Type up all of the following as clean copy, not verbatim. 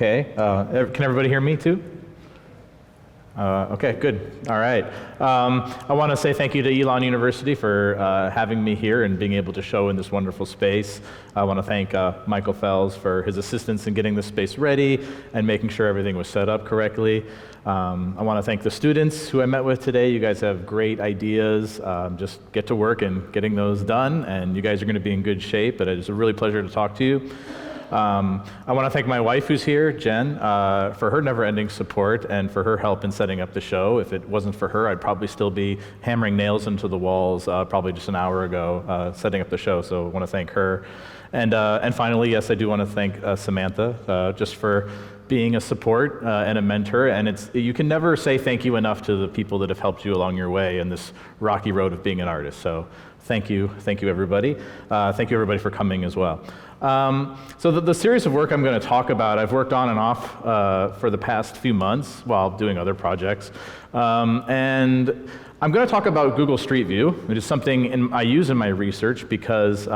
Okay. Can everybody hear me too? Okay, good. All right. I want to say thank you to Elon University for having me here and being able to show in this wonderful space. I want to thank Michael Fells for his assistance in getting this space ready and making sure everything was set up correctly. I want to thank the students who I met with today. You guys have great ideas. Just get to work and getting those done, and you guys are going to be in good shape. But it's a really pleasure to talk to you. I want to thank my wife who's here, Jen, for her never-ending support and for her help in setting up the show. If it wasn't for her, I'd probably still be hammering nails into the walls probably just an hour ago setting up the show, so I want to thank her. And finally, yes, I do want to thank Samantha just for being a support and a mentor, and you can never say thank you enough to the people that have helped you along your way in this rocky road of being an artist. So thank you everybody. Thank you everybody for coming as well. So the series of work I'm going to talk about, I've worked on and off for the past few months while doing other projects. And I'm going to talk about Google Street View, which is something I use in my research because,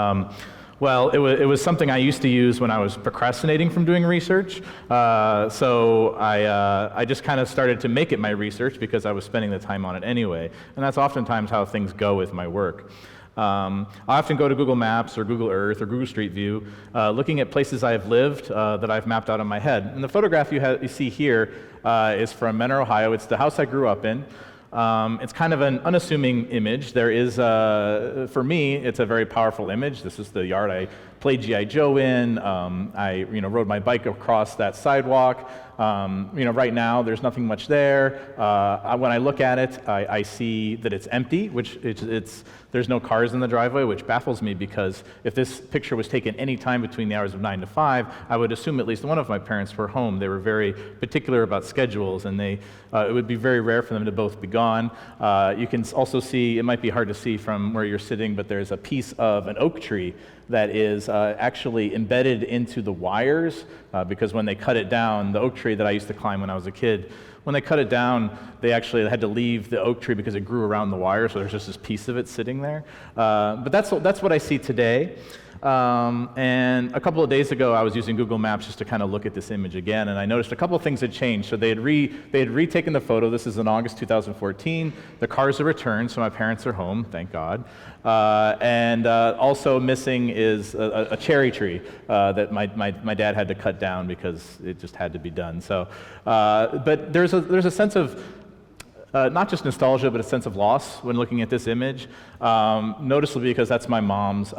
well, it was something I used to use when I was procrastinating from doing research. So I just kind of started to make it my research because I was spending the time on it anyway. And that's oftentimes how things go with my work. I often go to Google Maps or Google Earth or Google Street View looking at places I've lived that I've mapped out in my head. And the photograph you see here is from Mentor, Ohio. It's the house I grew up in. It's kind of an unassuming image. There is, for me, it's a very powerful image. This is the yard I played G.I. Joe in. I rode my bike across that sidewalk. Right now there's nothing much there. When I look at it, I see that it's empty, which there's no cars in the driveway, which baffles me because if this picture was taken any time between the hours of 9 to 5, I would assume at least one of my parents were home. They were very particular about schedules, and it would be very rare for them to both be gone. You can also see, it might be hard to see from where you're sitting, but there's a piece of an oak tree that is actually embedded into the wires because when they cut it down, the oak tree that I used to climb when I was a kid, when they cut it down, they actually had to leave the oak tree because it grew around the wire, so there's just this piece of it sitting there. But that's what I see today. And a couple of days ago, I was using Google Maps just to kind of look at this image again, and I noticed a couple of things had changed. So they had retaken the photo. This is in August 2014. The cars are returned, so my parents are home, thank God. And also missing is a cherry tree that my dad had to cut down because it just had to be done. So, but there's a sense of not just nostalgia, but a sense of loss when looking at this image, noticeably because that's my mom's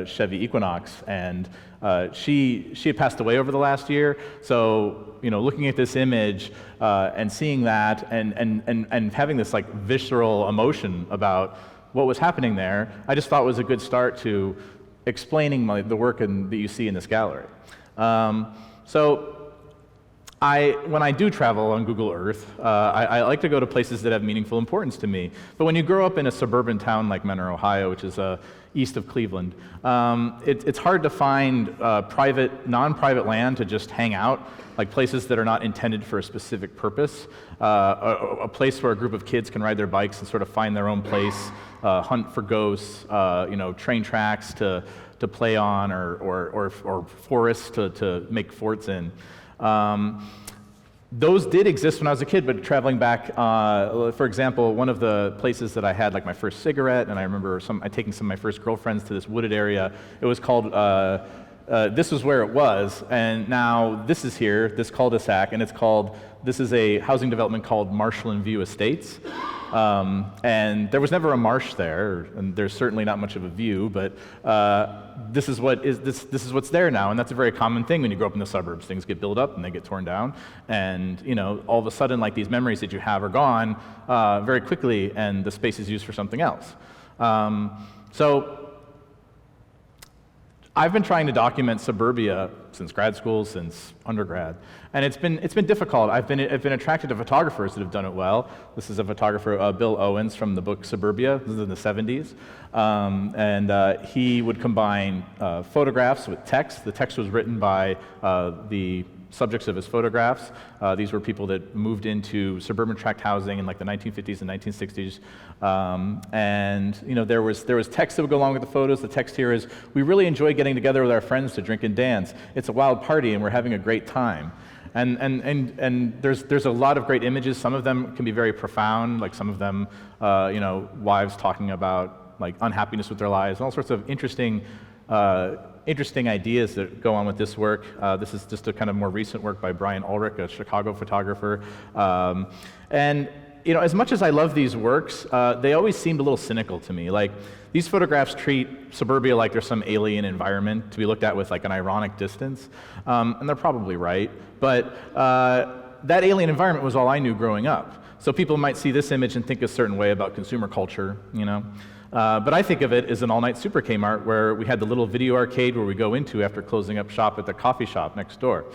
Chevy Equinox, and she had passed away over the last year. So looking at this image and seeing that, and having this like visceral emotion about what was happening there, I just thought was a good start to explaining the work that you see in this gallery. So when I do travel on Google Earth, I like to go to places that have meaningful importance to me. But when you grow up in a suburban town like Mentor, Ohio, which is east of Cleveland, it's hard to find non-private land to just hang out, like places that are not intended for a specific purpose, a place where a group of kids can ride their bikes and sort of find their own place, hunt for ghosts, train tracks to play on, or forests to make forts in. Those did exist when I was a kid, but traveling back, for example, one of the places that I had like my first cigarette, and I remember taking some of my first girlfriends to this wooded area. It was called, this was where it was, and now this is here, this cul-de-sac, and this is a housing development called Marshall and View Estates. And there was never a marsh there, and there's certainly not much of a view, but this is what's there now, and that's a very common thing when you grow up in the suburbs. Things get built up and they get torn down, and all of a sudden, like, these memories that you have are gone very quickly, and the space is used for something else. So I've been trying to document suburbia since grad school, since undergrad, and it's been difficult. I've been attracted to photographers that have done it well. This is a photographer, Bill Owens, from the book Suburbia. This is in the 70s, and he would combine photographs with text. The text was written by the subjects of his photographs. These were people that moved into suburban tract housing in like the 1950s and 1960s. And there was text that would go along with the photos. The text here is, "We really enjoy getting together with our friends to drink and dance. It's a wild party and we're having a great time." And there's a lot of great images. Some of them can be very profound, like some of them, wives talking about like unhappiness with their lives, and all sorts of interesting ideas that go on with this work. This is just a kind of more recent work by Brian Ulrich, a Chicago photographer. As much as I love these works, they always seemed a little cynical to me. Like, these photographs treat suburbia like there's some alien environment to be looked at with like an ironic distance, and they're probably right, but that alien environment was all I knew growing up. So people might see this image and think a certain way about consumer culture, but I think of it as an all-night Super Kmart where we had the little video arcade where we go into after closing up shop at the coffee shop next door.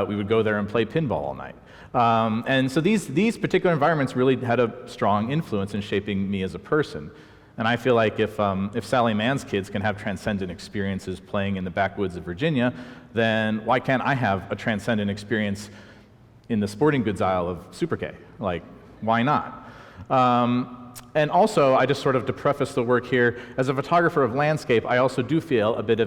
We would go there and play pinball all night. And so these particular environments really had a strong influence in shaping me as a person. And I feel like if Sally Mann's kids can have transcendent experiences playing in the backwoods of Virginia, then why can't I have a transcendent experience in the sporting goods aisle of Super K? Like, why not? And also, I just sort of to preface the work here, as a photographer of landscape, I also do feel a bit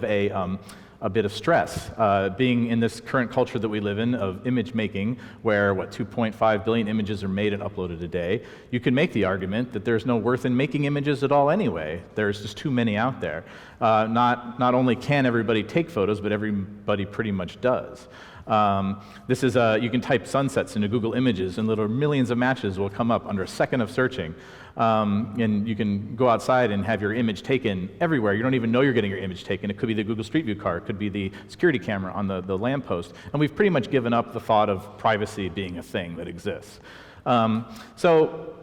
of stress, being in this current culture that we live in of image making, where 2.5 billion images are made and uploaded a day. You can make the argument that there's no worth in making images at all anyway. There's just too many out there. Not only can everybody take photos, but everybody pretty much does. You can type sunsets into Google Images, and little millions of matches will come up under a second of searching. And you can go outside and have your image taken everywhere. You don't even know you're getting your image taken. It could be the Google Street View car. It could be the security camera on the lamppost. And we've pretty much given up the thought of privacy being a thing that exists. So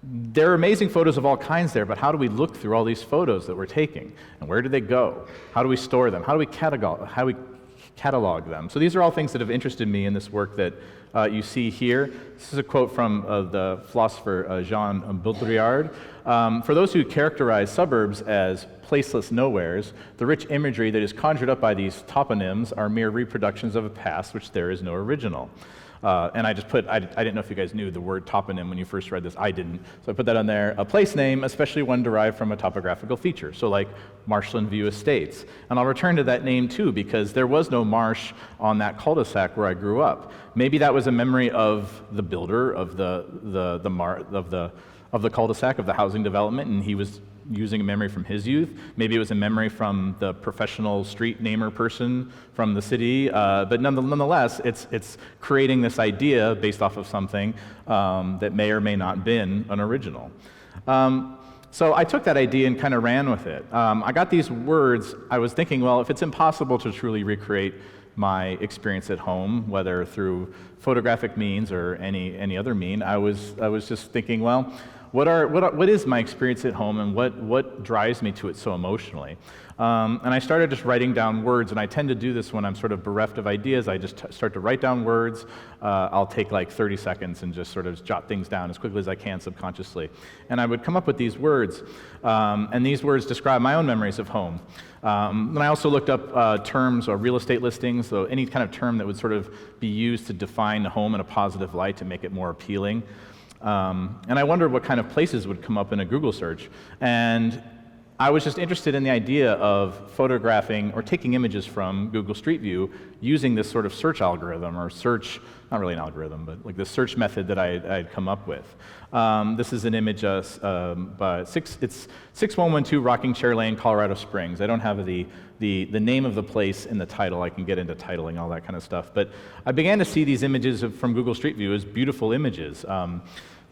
there are amazing photos of all kinds there, but how do we look through all these photos that we're taking? And where do they go? How do we store them? How do we catalog them? So these are all things that have interested me in this work that you see here. This is a quote from the philosopher Jean Baudrillard. For those who characterize suburbs as placeless nowheres, the rich imagery that is conjured up by these toponyms are mere reproductions of a past which there is no original. And I didn't know if you guys knew the word toponym when you first read this. I didn't. So I put that on there. A place name, especially one derived from a topographical feature. So like Marshland View Estates. And I'll return to that name too, because there was no marsh on that cul-de-sac where I grew up. Maybe that was a memory of the builder of the cul-de-sac, of the housing development, and he was using a memory from his youth. Maybe it was a memory from the professional street namer person from the city, but nonetheless, it's creating this idea based off of something that may or may not have been an original. So I took that idea and kind of ran with it. I got these words. I was thinking, well, if it's impossible to truly recreate my experience at home, whether through photographic means or any other mean, I was just thinking, well, what is my experience at home, and what drives me to it so emotionally? And I started just writing down words, and I tend to do this when I'm sort of bereft of ideas. I just start to write down words. I'll take like 30 seconds and just sort of jot things down as quickly as I can subconsciously. And I would come up with these words, and these words describe my own memories of home. And I also looked up terms or real estate listings, so any kind of term that would sort of be used to define the home in a positive light to make it more appealing. And I wondered what kind of places would come up in a Google search. And I was just interested in the idea of photographing or taking images from Google Street View using this sort of search algorithm, or not really an algorithm, but like the search method that I had come up with. This is an image, it's 6112 Rocking Chair Lane, Colorado Springs. I don't have the name of the place in the title. I can get into titling, all that kind of stuff. But I began to see these images from Google Street View as beautiful images.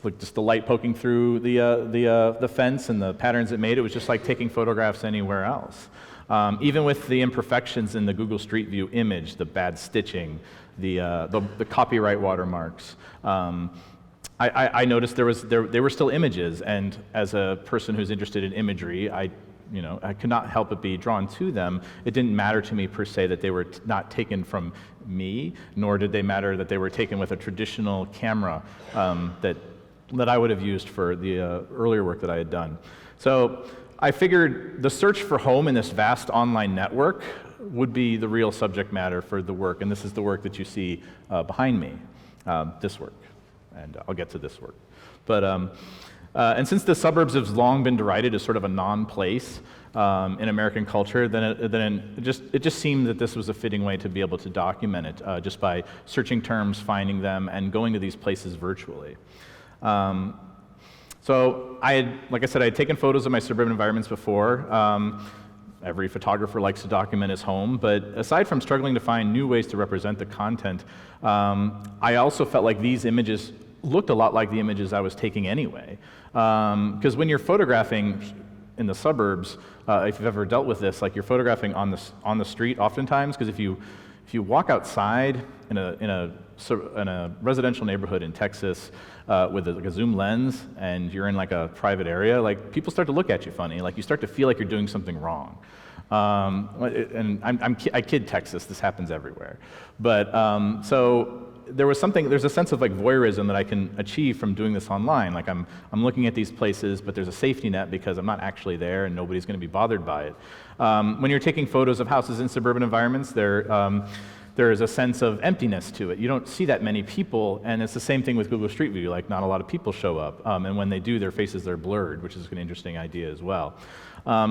Like just the light poking through the fence and the patterns it made. It was just like taking photographs anywhere else. Even with the imperfections in the Google Street View image, the bad stitching, the copyright watermarks, I noticed they were still images, and as a person who's interested in imagery, I could not help but be drawn to them. It didn't matter to me per se that they were not taken from me, nor did they matter that they were taken with a traditional camera that I would have used for the earlier work that I had done. So I figured the search for home in this vast online network would be the real subject matter for the work, and this is the work that you see behind me, this work, and I'll get to this work. But, and since the suburbs have long been derided as sort of a non-place in American culture, then it just seemed that this was a fitting way to be able to document it, just by searching terms, finding them, and going to these places virtually. So like I said, I had taken photos of my suburban environments before. Every photographer likes to document his home, but aside from struggling to find new ways to represent the content, I also felt like these images looked a lot like the images I was taking anyway. Because when you're photographing in the suburbs, if you've ever dealt with this, like you're photographing on the street oftentimes, because if you walk outside in a residential neighborhood in Texas with like a zoom lens, and you're in like a private area, like people start to look at you funny. Like you start to feel like you're doing something wrong. And I kid Texas. This happens everywhere. But so there's a sense of like voyeurism that I can achieve from doing this online. Like I'm looking at these places, but there's a safety net because I'm not actually there, and nobody's going to be bothered by it. When you're taking photos of houses in suburban environments, there is a sense of emptiness to it. You don't see that many people, and it's the same thing with Google Street View. Like not a lot of people show up, and when they do, their faces are blurred, which is an interesting idea as well.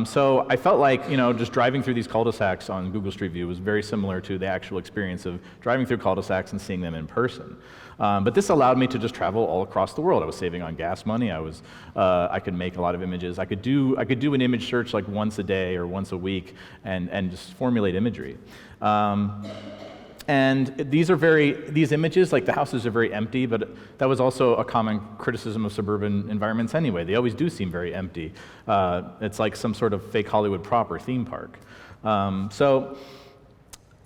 So I felt like, just driving through these cul-de-sacs on Google Street View was very similar to the actual experience of driving through cul-de-sacs and seeing them in person. But this allowed me to just travel all across the world. I was saving on gas money. I could make a lot of images. I could do an image search like once a day or once a week and just formulate imagery. And these images, like the houses are very empty, but that was also a common criticism of suburban environments anyway. They always do seem very empty. It's like some sort of fake Hollywood prop or theme park. So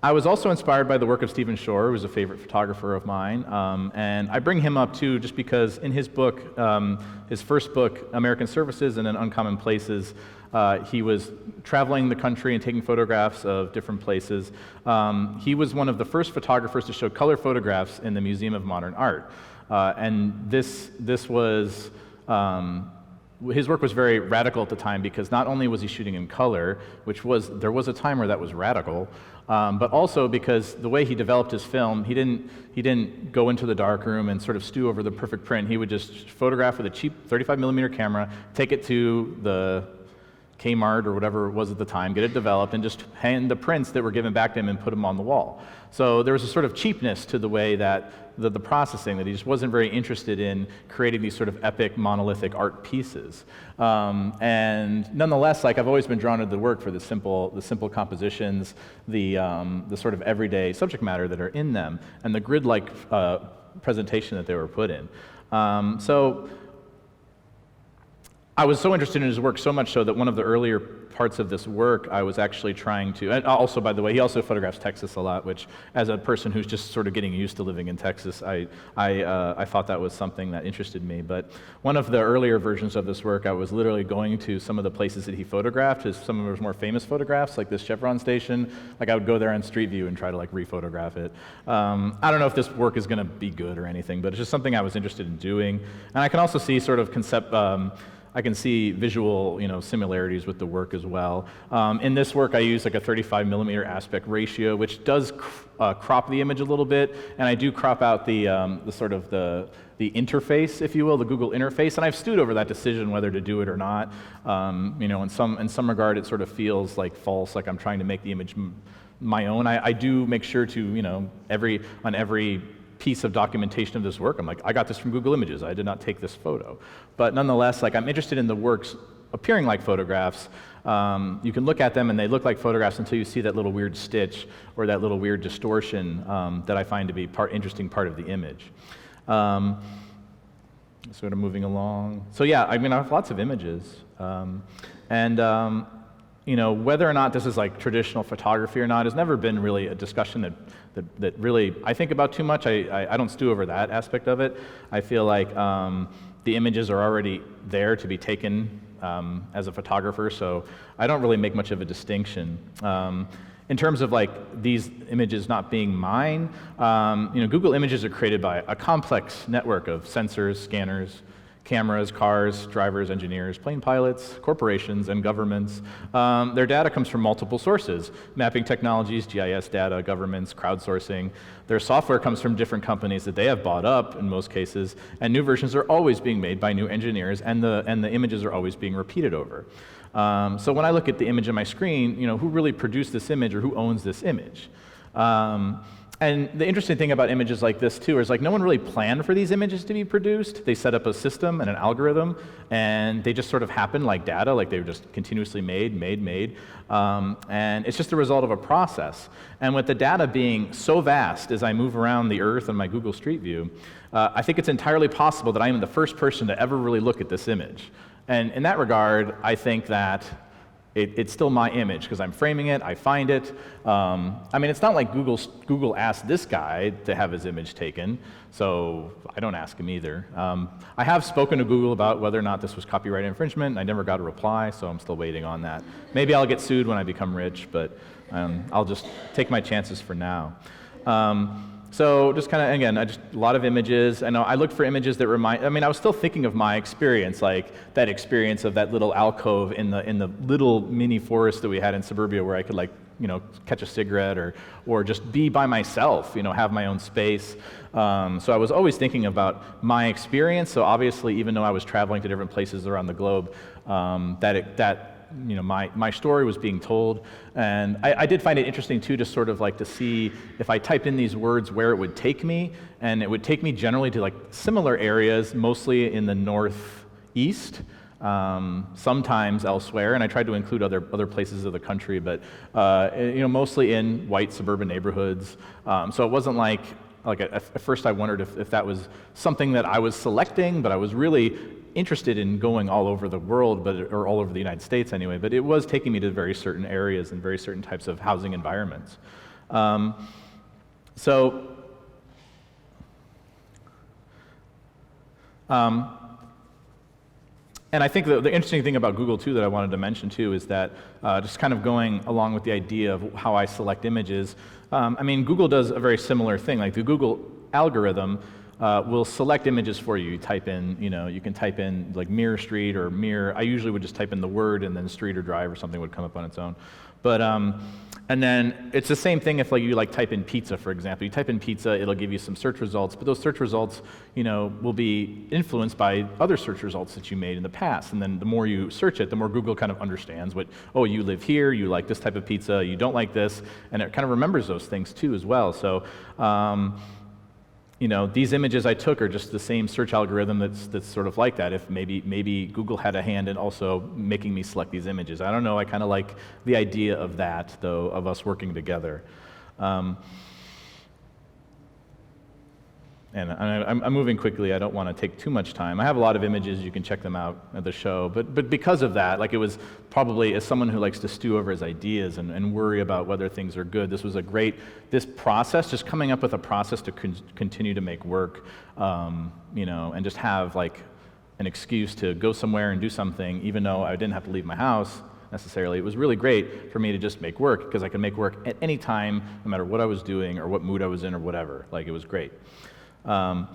I was also inspired by the work of Stephen Shore, who was a favorite photographer of mine. And I bring him up too, just because in his book, his first book, American Surfaces and in Uncommon Places, he was traveling the country and taking photographs of different places. He was one of the first photographers to show color photographs in the Museum of Modern Art. And this was, his work was very radical at the time, because not only was he shooting in color, there was a time where that was radical, but also because the way he developed his film, he didn't go into the darkroom and sort of stew over the perfect print. He would just photograph with a cheap 35mm camera, take it to the Kmart or whatever it was at the time, get it developed, and just hand the prints that were given back to him and put them on the wall. So there was a sort of cheapness to the way that the processing, that he just wasn't very interested in creating these sort of epic, monolithic art pieces. And nonetheless, like I've always been drawn to the work for the simple compositions, the sort of everyday subject matter that are in them, and the grid-like presentation that they were put in. So I was so interested in his work, so much so that one of the earlier parts of this work, I was actually trying to, and also, by the way, he also photographs Texas a lot, which, as a person who's just sort of getting used to living in Texas, I thought that was something that interested me. But one of the earlier versions of this work, I was literally going to some of the places that he photographed, some of his more famous photographs, like this Chevron station. Like I would go there on Street View and try to like re-photograph it. I don't know if this work is going to be good or anything, but it's just something I was interested in doing. And I can also see sort of I can see visual, similarities with the work as well. In this work, I use like a 35mm aspect ratio, which does crop the image a little bit, and I do crop out the interface, if you will, the Google interface, and I've stewed over that decision whether to do it or not. In some regard, it sort of feels like false, like I'm trying to make the image my own. I do make sure to, on every piece of documentation of this work, I'm like, I got this from Google Images, I did not take this photo. But nonetheless, like I'm interested in the works appearing like photographs. You can look at them and they look like photographs until you see that little weird stitch or that little weird distortion that I find to be interesting part of the image. Sort of moving along. So yeah, I have lots of images. Whether or not this is like traditional photography or not has never been really a discussion that really I think about too much. I don't stew over that aspect of it. I feel like the images are already there to be taken as a photographer, so I don't really make much of a distinction. In terms of like these images not being mine, Google Images are created by a complex network of sensors, scanners, Cameras, cars, drivers, engineers, plane pilots, corporations, and governments. Their data comes from multiple sources: mapping technologies, GIS data, governments, crowdsourcing. Their software comes from different companies that they have bought up in most cases, and new versions are always being made by new engineers, and the images are always being repeated over. So when I look at the image on my screen, who really produced this image or who owns this image? And the interesting thing about images like this too is no one really planned for these images to be produced. They set up a system and an algorithm, and they just sort of happen like data, like they were just continuously made. And it's just a result of a process. And with the data being so vast as I move around the Earth on my Google Street View, I think it's entirely possible that I am the first person to ever really look at this image. And in that regard, I think that it's still my image because I'm framing it, I find it. It's not like Google asked this guy to have his image taken, so I don't ask him either. I have spoken to Google about whether or not this was copyright infringement. I never got a reply, so I'm still waiting on that. Maybe I'll get sued when I become rich, but I'll just take my chances for now. So just kind of, again, a lot of images. And I looked for images that remind, I was still thinking of my experience, like that experience of that little alcove in the little mini forest that we had in suburbia where I could catch a cigarette or just be by myself, have my own space. So I was always thinking about my experience. So obviously, even though I was traveling to different places around the globe, my story was being told. And I did find it interesting too, just sort of to see if I typed in these words where it would take me, and it would take me generally to similar areas, mostly in the northeast, sometimes elsewhere, and I tried to include other places of the country, but mostly in white suburban neighborhoods. So it wasn't at first I wondered if that was something that I was selecting, but I was really interested in going all over the world, or all over the United States anyway, but it was taking me to very certain areas and very certain types of housing environments. And I think the interesting thing about Google too that I wanted to mention too is that just kind of going along with the idea of how I select images, Google does a very similar thing. Like the Google algorithm will select images for you. You type in, you can type in mirror street or mirror. I usually would just type in the word and then street or drive or something would come up on its own. But and then it's the same thing if you type in pizza, for example. You type in pizza, it'll give you some search results, but those search results, will be influenced by other search results that you made in the past. And then the more you search it, the more Google kind of understands you live here, you like this type of pizza, you don't like this, and it kind of remembers those things too as well. So these images I took are just the same search algorithm that's sort of like that. If maybe Google had a hand in also making me select these images. I don't know, I kind of like the idea of that, though, of us working together. And I'm moving quickly. I don't want to take too much time. I have a lot of images. You can check them out at the show. But because of that, it was probably, as someone who likes to stew over his ideas and worry about whether things are good, this was this process, just coming up with a process to continue to make work, and just have an excuse to go somewhere and do something, even though I didn't have to leave my house necessarily. It was really great for me to just make work, because I could make work at any time, no matter what I was doing or what mood I was in or whatever. It was great. And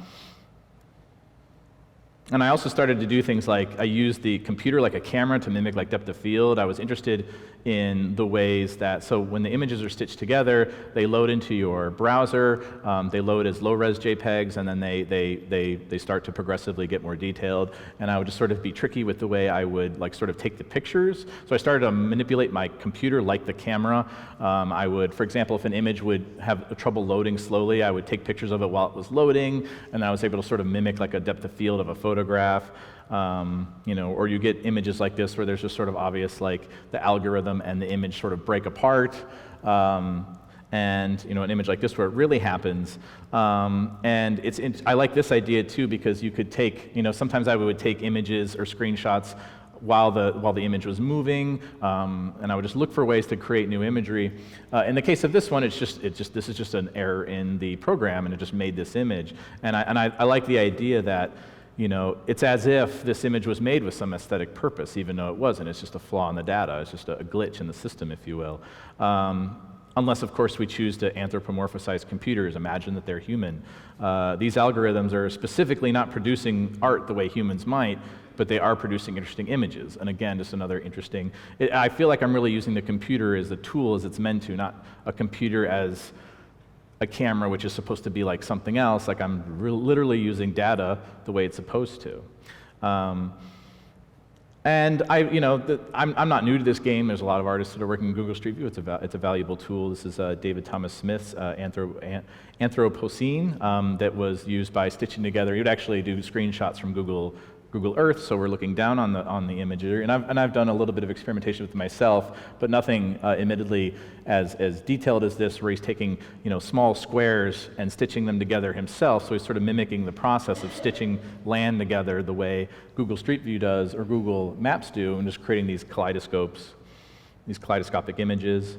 I also started to do things I used the computer like a camera to mimic depth of field. I was interested in the ways that, so when the images are stitched together, they load into your browser, they load as low-res JPEGs, and then they start to progressively get more detailed. And I would just sort of be tricky with the way I would sort of take the pictures. So I started to manipulate my computer like the camera. I would, for example, if an image would have trouble loading slowly, I would take pictures of it while it was loading, and I was able to sort of mimic a depth of field of a photograph. Or you get images like this where there's just sort of obvious the algorithm and the image sort of break apart, and an image like this where it really happens. And I like this idea too, because you could take, sometimes I would take images or screenshots while the image was moving, and I would just look for ways to create new imagery. In the case of this one, this is just an error in the program, and it just made this image. And I like the idea that it's as if this image was made with some aesthetic purpose, even though it wasn't. It's just a flaw in the data. It's just a glitch in the system, if you will. unless, of course, we choose to anthropomorphize computers, imagine that they're human. These algorithms are specifically not producing art the way humans might, but they are producing interesting images. And again, just another interesting, I feel like I'm really using the computer as a tool as it's meant to, not a computer as a camera, which is supposed to be like something else, like I'm literally using data the way it's supposed to. And I'm not new to this game. There's a lot of artists that are working in Google Street View. It's a valuable tool. This is David Thomas Smith's Anthropocene that was used by stitching together. He would actually do screenshots from Google Earth, so we're looking down on the imagery, and I've done a little bit of experimentation with it myself, but nothing admittedly as detailed as this, where he's taking small squares and stitching them together himself. So he's sort of mimicking the process of stitching land together the way Google Street View does or Google Maps do, and just creating these kaleidoscopes, these kaleidoscopic images.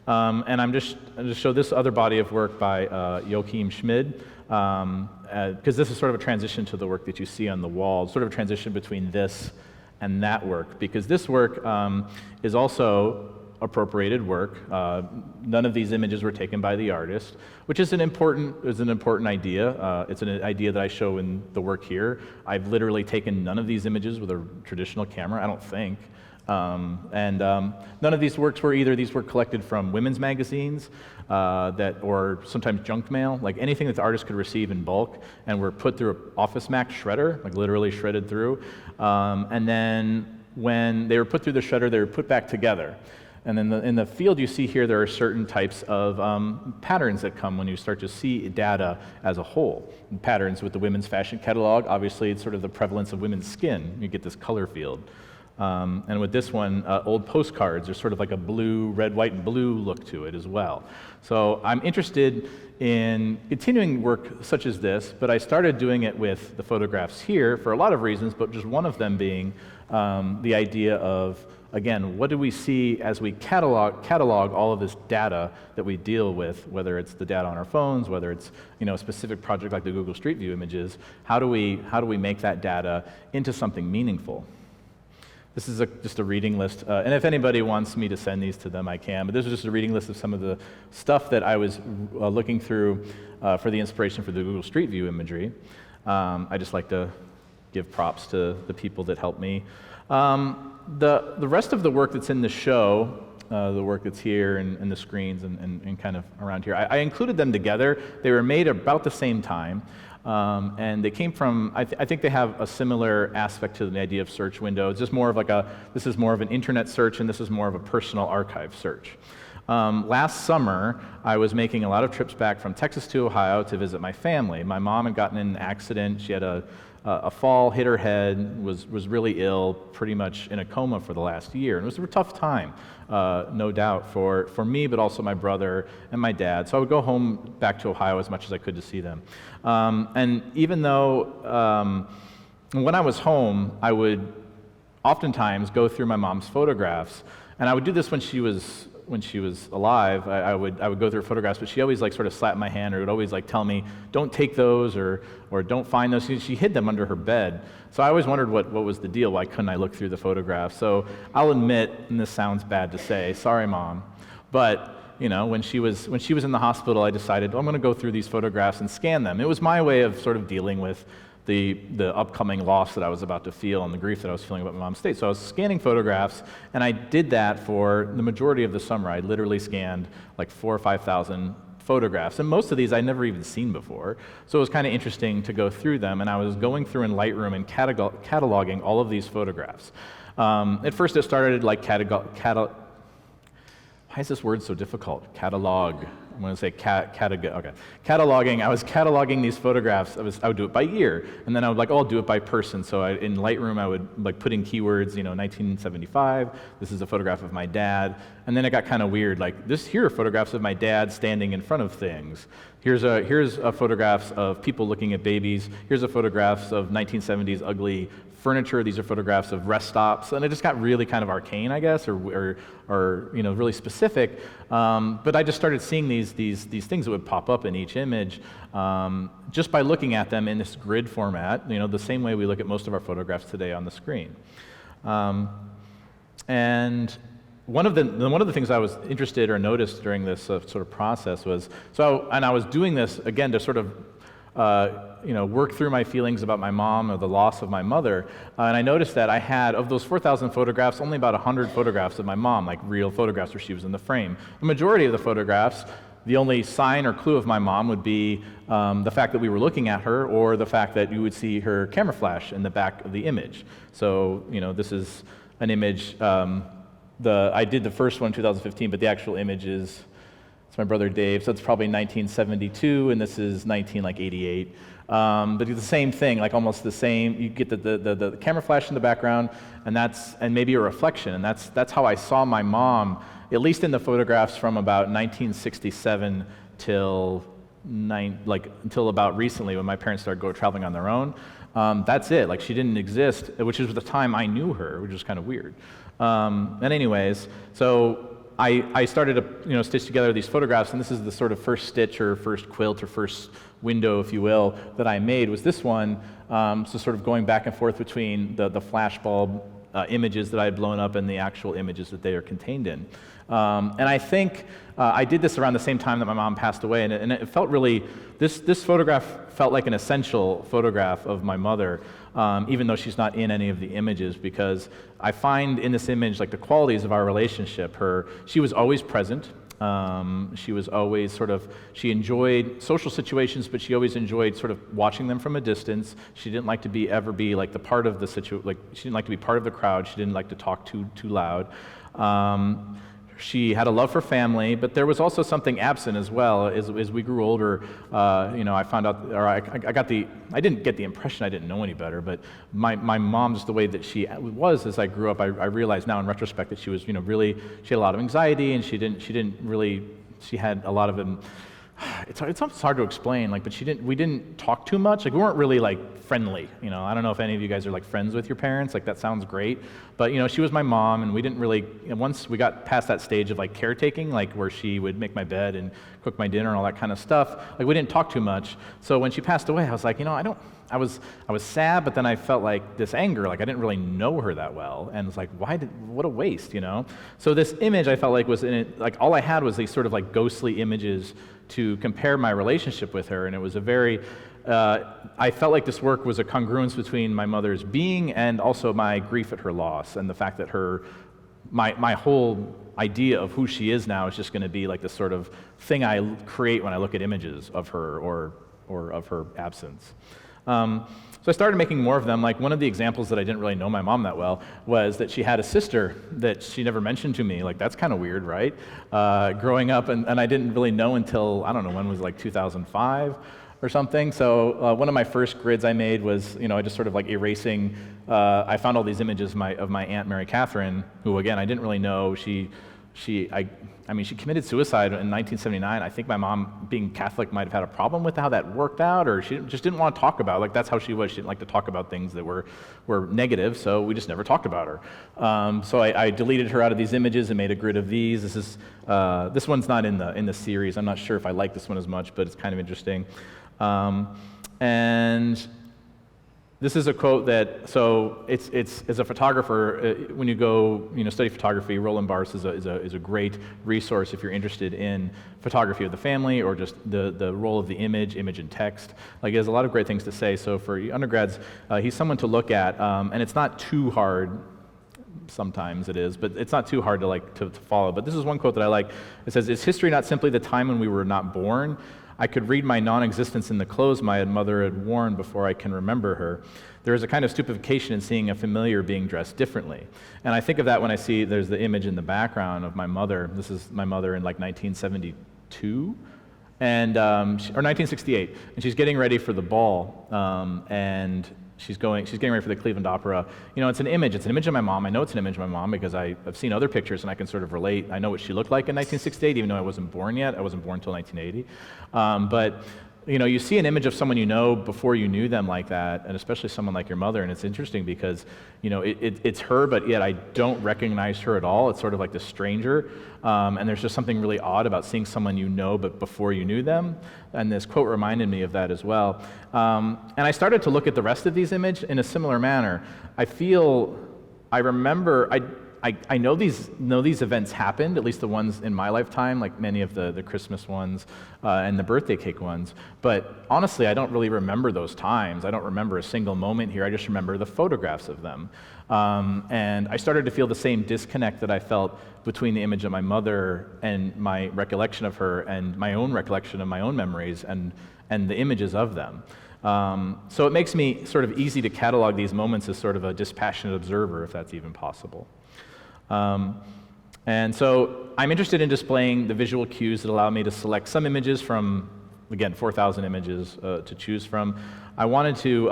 And I'm just show this other body of work by Joachim Schmid. Because this is sort of a transition to the work that you see on the wall, sort of a transition between this and that work, because this work is also appropriated work. None of these images were taken by the artist, which is an important idea. It's an idea that I show in the work here. I've literally taken none of these images with a traditional camera, I don't think. None of these works were either. These were collected from women's magazines or sometimes junk mail, like anything that the artist could receive in bulk, and were put through an Office Max shredder, like literally shredded through. And then when they were put through the shredder, they were put back together. And then in the field you see here, there are certain types of patterns that come when you start to see data as a whole. And patterns with the women's fashion catalog, obviously it's sort of the prevalence of women's skin. You get this color field. And with this one, old postcards, there's sort of like a blue, red, white, and blue look to it as well. So I'm interested in continuing work such as this, but I started doing it with the photographs here for a lot of reasons, but just one of them being the idea of, again, what do we see as we catalog all of this data that we deal with, whether it's the data on our phones, whether it's a specific project like the Google Street View images, how do we make that data into something meaningful? This is just a reading list, and if anybody wants me to send these to them, I can, but this is just a reading list of some of the stuff that I was looking through for the inspiration for the Google Street View imagery. I just like to give props to the people that helped me. The rest of the work that's in the show, the work that's here and the screens and kind of around here, I included them together. They were made about the same time. And they came from, I think they have a similar aspect to the idea of search window. It's just more of this is more of an internet search, and this is more of a personal archive search. Last summer, I was making a lot of trips back from Texas to Ohio to visit my family. My mom had gotten in an accident. She had a fall, hit her head, was really ill, pretty much in a coma for the last year. And it was a tough time, no doubt, for me, but also my brother and my dad. So I would go home back to Ohio as much as I could to see them. And even though when I was home, I would oftentimes go through my mom's photographs, and I would do this when she was alive. I would go through her photographs, but she always sort of slapped my hand, or would always tell me, don't take those, or don't find those. She hid them under her bed. So I always wondered what was the deal. Why couldn't I look through the photographs? So I'll admit, and this sounds bad to say, sorry, Mom, but when she was in the hospital, I decided, I'm going to go through these photographs and scan them. It was my way of sort of dealing with the upcoming loss that I was about to feel and the grief that I was feeling about my mom's state. So I was scanning photographs, and I did that for the majority of the summer. I literally scanned 4,000 or 5,000 photographs, and most of these I'd never even seen before. So it was kind of interesting to go through them, and I was going through in Lightroom and cataloging all of these photographs. At first it started why is this word so difficult? Catalog. I'm going to say okay. Cataloging. I was cataloging these photographs. I would do it by year, and then I would I'll do it by person. So in Lightroom, I would put in keywords. 1975. This is a photograph of my dad, and then it got kind of weird. Here are photographs of my dad standing in front of things. Here's a photographs of people looking at babies. Here's a photographs of 1970s ugly furniture. These are photographs of rest stops, and it just got really kind of arcane, I guess, or really specific. But I just started seeing these things that would pop up in each image just by looking at them in this grid format. The same way we look at most of our photographs today on the screen. And one of the things I was interested or noticed during this sort of process was, and I was doing this again to sort of work through my feelings about my mom or the loss of my mother, and I noticed that I had, of those 4,000 photographs, only about 100 photographs of my mom, like real photographs where she was in the frame. The majority of the photographs, the only sign or clue of my mom would be the fact that we were looking at her, or the fact that you would see her camera flash in the back of the image. So, this is an image, I did the first one in 2015, but the actual image is, it's my brother Dave, so it's probably 1972, and this is 1988. But it's the same thing, like almost the same. You get the camera flash in the background, and maybe a reflection, and that's how I saw my mom, at least in the photographs from about 1967 until about recently, when my parents started traveling on their own. That's it. Like, she didn't exist, which is the time I knew her, which is kind of weird. And anyways, so I started to stitch together these photographs, and this is the sort of first stitch or first quilt or first window, if you will, that I made, was this one. So sort of going back and forth between the flashbulb images that I had blown up and the actual images that they are contained in. And I think I did this around the same time that my mom passed away, and it felt really, this photograph felt like an essential photograph of my mother, even though she's not in any of the images, because I find in this image, like, the qualities of our relationship. She was always present. She was always she enjoyed social situations, but she always enjoyed sort of watching them from a distance. She didn't like to ever be like the part of the she didn't like to be part of the crowd. She didn't like to talk too loud. She had a love for family, but there was also something absent as well. As we grew older, I found out, or I didn't get the impression, I didn't know any better, but my mom, just the way that she was as I grew up, I realize now in retrospect that she was, she had a lot of anxiety, and she had a lot of, it's hard to explain, but we didn't talk too much. Like, we weren't really friendly. I don't know if any of you guys are friends with your parents. That sounds great, but she was my mom, and we didn't really. Once we got past that stage of caretaking, where she would make my bed and cook my dinner and all that kind of stuff, we didn't talk too much. So when she passed away, I was like, I was sad, but then I felt this anger, I didn't really know her that well, and it's what a waste, So this image, I felt was in it, all I had was these sort of ghostly images to compare my relationship with her, and it was a very, I felt like this work was a congruence between my mother's being and also my grief at her loss, and the fact that my whole idea of who she is now is just going to be this sort of thing I create when I look at images of her or of her absence. So I started making more of them. One of the examples that I didn't really know my mom that well was that she had a sister that she never mentioned to me. That's kind of weird, right? Growing up, and I didn't really know until, I don't know, when was 2005 or something. So one of my first grids I made was, I just sort of erasing, I found all these images of my Aunt Mary Catherine, who, again, I didn't really know. She committed suicide in 1979. I think my mom, being Catholic, might have had a problem with how that worked out, or she just didn't want to talk about it. That's how she was. She didn't like to talk about things that were negative, so we just never talked about her. So I deleted her out of these images and made a grid of these. This one's not in the series. I'm not sure if I like this one as much, but it's kind of interesting. And this is a quote that, so it's as a photographer, when you go study photography, Roland Barthes is a great resource if you're interested in photography of the family, or just the role of the image and text. He has a lot of great things to say. So for undergrads, he's someone to look at, and it's not too hard. Sometimes it is, but it's not too hard to follow. But this is one quote that I like. It says, "Is history not simply the time when we were not born? I could read my non-existence in the clothes my mother had worn before I can remember her. There is a kind of stupefaction in seeing a familiar being dressed differently." And I think of that when I see there's the image in the background of my mother. This is my mother in 1972, and or 1968, and she's getting ready for the ball, and she's getting ready for the Cleveland Opera. It's an image of my mom. I know it's an image of my mom because I've seen other pictures and I can sort of relate. I know what she looked like in 1968, even though I wasn't born yet. I wasn't born until 1980. But you see an image of someone you know before you knew them like that, and especially someone like your mother, and it's interesting because it's her, but yet I don't recognize her at all. It's sort of like this stranger, and there's just something really odd about seeing someone you know but before you knew them, and this quote reminded me of that as well. And I started to look at the rest of these images in a similar manner. I remember I know these events happened, at least the ones in my lifetime, like many of the Christmas ones and the birthday cake ones. But honestly, I don't really remember those times. I don't remember a single moment here. I just remember the photographs of them. And I started to feel the same disconnect that I felt between the image of my mother and my recollection of her and my own recollection of my own memories and the images of them. So it makes me sort of easy to catalog these moments as sort of a dispassionate observer, if that's even possible. And so I'm interested in displaying the visual cues that allow me to select some images from, again, 4,000 images to choose from. I wanted to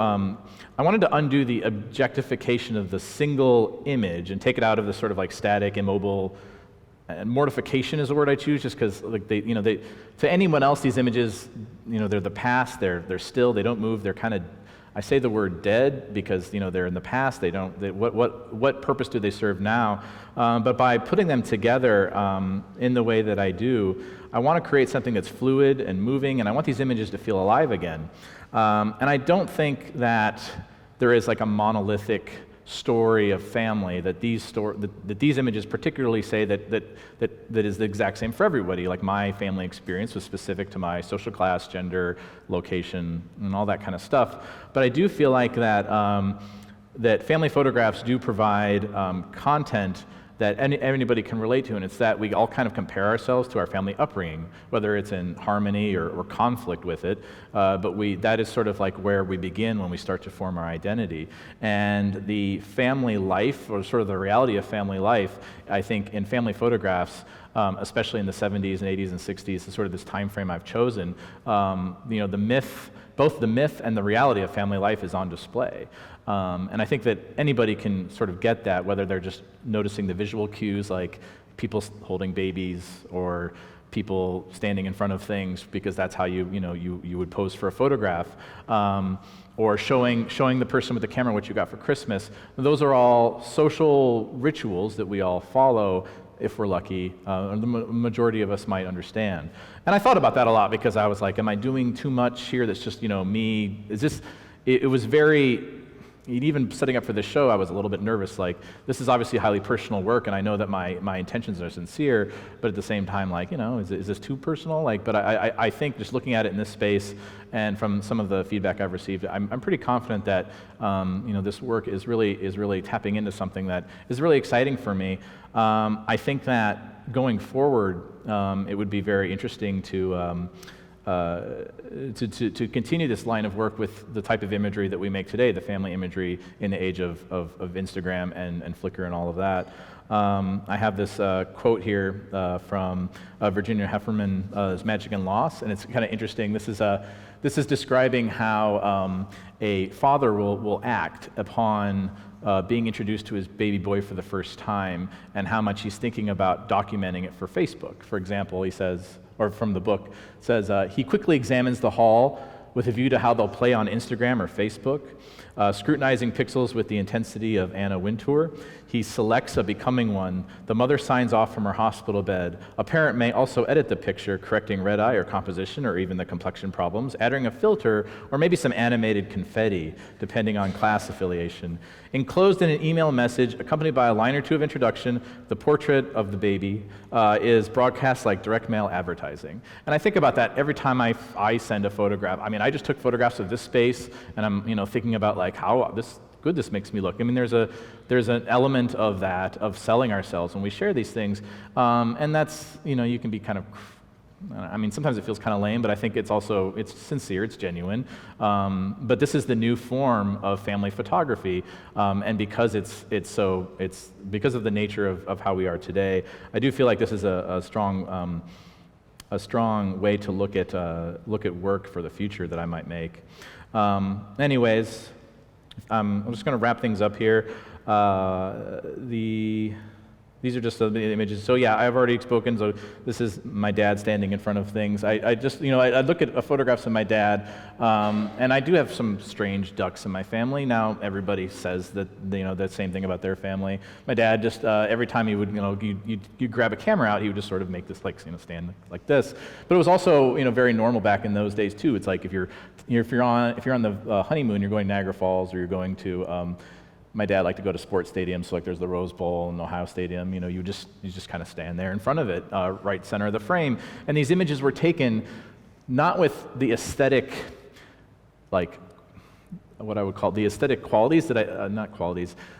undo the objectification of the single image and take it out of the sort of like static, immobile, and mortification is the word I choose, just because like to anyone else these images, they're the past, they're still, they don't move, they're kind of, I say the word dead because they're in the past. What purpose do they serve now? But by putting them together in the way that I do, I want to create something that's fluid and moving, and I want these images to feel alive again. And I don't think that there is like a monolithic story of family that these images particularly say that is the exact same for everybody. Like my family experience was specific to my social class, gender, location, and all that kind of stuff. But I do feel like that family photographs do provide content that anybody can relate to, and it's that we all kind of compare ourselves to our family upbringing, whether it's in harmony or conflict with it, but that is sort of like where we begin when we start to form our identity. And the family life, or sort of the reality of family life, I think in family photographs, especially in the 70s and 80s and 60s, is sort of this time frame I've chosen, the myth, both the myth and the reality of family life is on display. And I think that anybody can sort of get that, whether they're just noticing the visual cues like people holding babies or people standing in front of things because that's how you would pose for a photograph, or showing the person with the camera what you got for Christmas. Those are all social rituals that we all follow if we're lucky, the majority of us might understand. And I thought about that a lot because I was like, am I doing too much here that's just, me? It was very, even setting up for this show, I was a little bit nervous, like, this is obviously highly personal work, and I know that my intentions are sincere, but at the same time, like, is this too personal? Like, but I think just looking at it in this space, and from some of the feedback I've received, I'm pretty confident that, this work is really tapping into something that is really exciting for me. I think that going forward, it would be very interesting to continue this line of work with the type of imagery that we make today, the family imagery in the age of Instagram and Flickr and all of that. I have this quote here from Virginia Hefferman's Magic and Loss, and it's kind of interesting. This is describing how a father will act upon being introduced to his baby boy for the first time, and how much he's thinking about documenting it for Facebook. For example, he says, or from the book, says, he quickly examines the haul with a view to how they'll play on Instagram or Facebook, scrutinizing pixels with the intensity of Anna Wintour. He selects a becoming one. The mother signs off from her hospital bed. A parent may also edit the picture, correcting red eye or composition or even the complexion problems, adding a filter or maybe some animated confetti, depending on class affiliation. Enclosed in an email message, accompanied by a line or two of introduction, the portrait of the baby is broadcast like direct mail advertising. And I think about that every time I send a photograph. I mean, I just took photographs of this space, and I'm thinking about like how good this makes me look. I mean, there's an element of that, of selling ourselves when we share these things, and that's, you can be kind of, I mean, sometimes it feels kind of lame, but I think it's sincere, it's genuine. But this is the new form of family photography, and because it's because of the nature of how we are today, I do feel like this is a strong way to look at work for the future that I might make. Anyways, I'm just going to wrap things up here. These are just the images. So yeah, I've already spoken. So this is my dad standing in front of things. I just, I look at photographs of my dad, and I do have some strange ducks in my family. Now everybody says that, that same thing about their family. My dad just, every time he would, you grab a camera out, he would just sort of make this like, stand like this. But it was also, very normal back in those days too. It's like if you're on the honeymoon, you're going to Niagara Falls, or you're going to my dad liked to go to sports stadiums, so like there's the Rose Bowl and Ohio Stadium. You just kind of stand there in front of it, right center of the frame. And these images were taken not with the aesthetic, like what I would call the aesthetic qualities that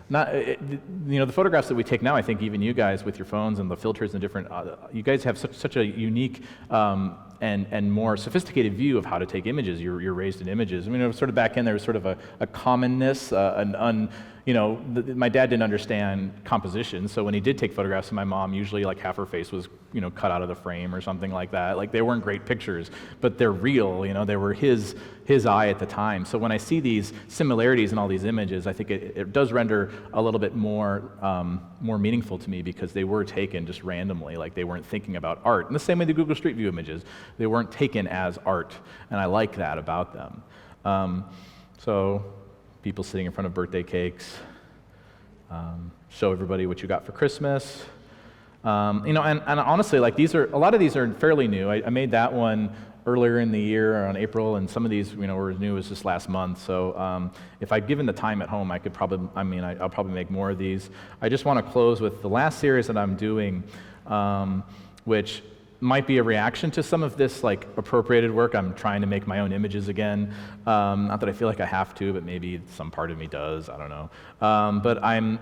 the photographs that we take now. I think even you guys with your phones and the filters and different, you guys have such a unique and more sophisticated view of how to take images. You're raised in images. I mean, it was sort of back in there was sort of a commonness, my dad didn't understand composition, so when he did take photographs of my mom, usually like half her face was, cut out of the frame or something like that. Like they weren't great pictures, but they're real, they were his eye at the time. So when I see these similarities in all these images, I think it does render a little bit more meaningful to me because they were taken just randomly, like they weren't thinking about art. In the same way the Google Street View images, they weren't taken as art, and I like that about them. So people sitting in front of birthday cakes, show everybody what you got for Christmas. And honestly, like a lot of these are fairly new. I made that one earlier in the year, around April, and some of these, were as new as this last month. So if I'd given the time at home, I'll probably make more of these. I just want to close with the last series that I'm doing, which might be a reaction to some of this like appropriated work. I'm trying to make my own images again. Not that I feel like I have to, but maybe some part of me does, I don't know. But I'm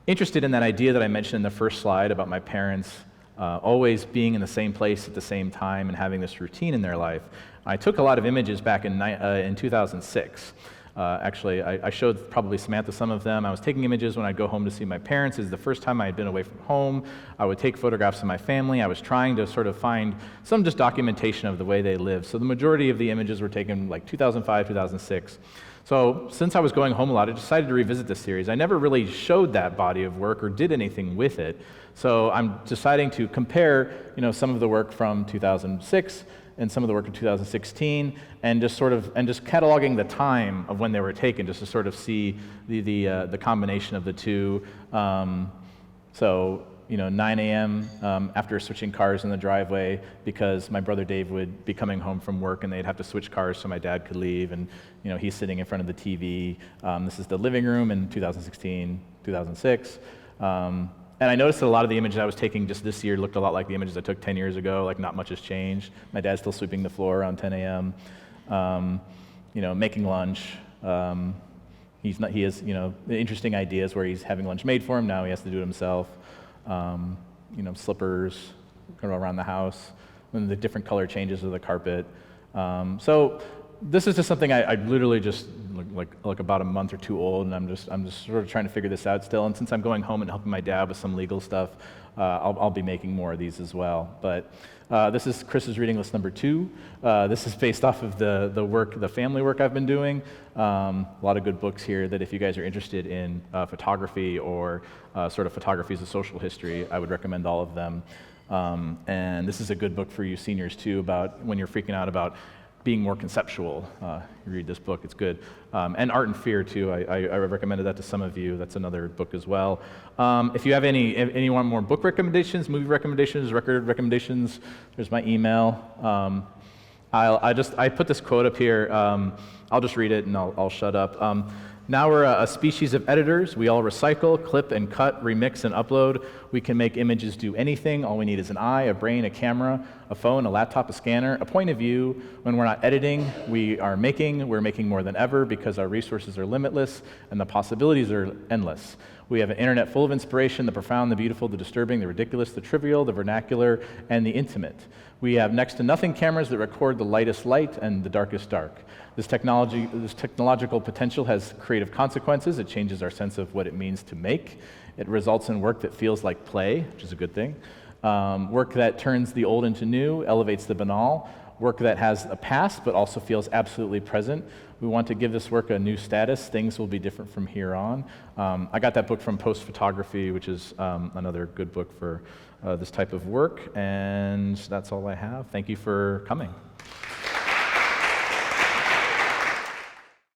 interested in that idea that I mentioned in the first slide about my parents always being in the same place at the same time and having this routine in their life. I took a lot of images back in 2006. Actually, I showed probably Samantha some of them. I was taking images when I'd go home to see my parents. It was the first time I had been away from home. I would take photographs of my family. I was trying to sort of find some just documentation of the way they lived. So the majority of the images were taken like 2005, 2006. So since I was going home a lot, I decided to revisit this series. I never really showed that body of work or did anything with it. So I'm deciding to compare, some of the work from 2006 and some of the work in 2016, and just cataloging the time of when they were taken, just to sort of see the combination of the two. 9 a.m. After switching cars in the driveway because my brother Dave would be coming home from work and they'd have to switch cars so my dad could leave, and he's sitting in front of the TV. This is the living room in 2016, 2006. And I noticed that a lot of the images I was taking just this year looked a lot like the images I took 10 years ago, like not much has changed. My dad's still sweeping the floor around 10 a.m., making lunch. He has interesting ideas where he's having lunch made for him, now he has to do it himself. Slippers around the house, and the different color changes of the carpet. So this is just something I literally just like about a month or two old, and I'm just sort of trying to figure this out still. And since I'm going home and helping my dad with some legal stuff, I'll be making more of these as well. But this is Chris's reading list number 2. This is based off of the family work I've been doing. A lot of good books here that if you guys are interested in photography or sort of photography as a social history, I would recommend all of them. And this is a good book for you seniors too, about when you're freaking out about being more conceptual. You read this book, it's good. And Art and Fear too, I recommended that to some of you. That's another book as well. If you have anyone more book recommendations, movie recommendations, record recommendations, there's my email. I put this quote up here. I'll just read it and I'll shut up. Now we're a species of editors. We all recycle, clip and cut, remix and upload. We can make images do anything. All we need is an eye, a brain, a camera, a phone, a laptop, a scanner, a point of view. When we're not editing, we're making more than ever because our resources are limitless and the possibilities are endless. We have an internet full of inspiration, the profound, the beautiful, the disturbing, the ridiculous, the trivial, the vernacular, and the intimate. We have next to nothing cameras that record the lightest light and the darkest dark. This technological potential has creative consequences. It changes our sense of what it means to make. It results in work that feels like play, which is a good thing. Work that turns the old into new, elevates the banal. Work that has a past but also feels absolutely present. We want to give this work a new status. Things will be different from here on. I got that book from Post Photography, which is another good book for this type of work. And that's all I have. Thank you for coming.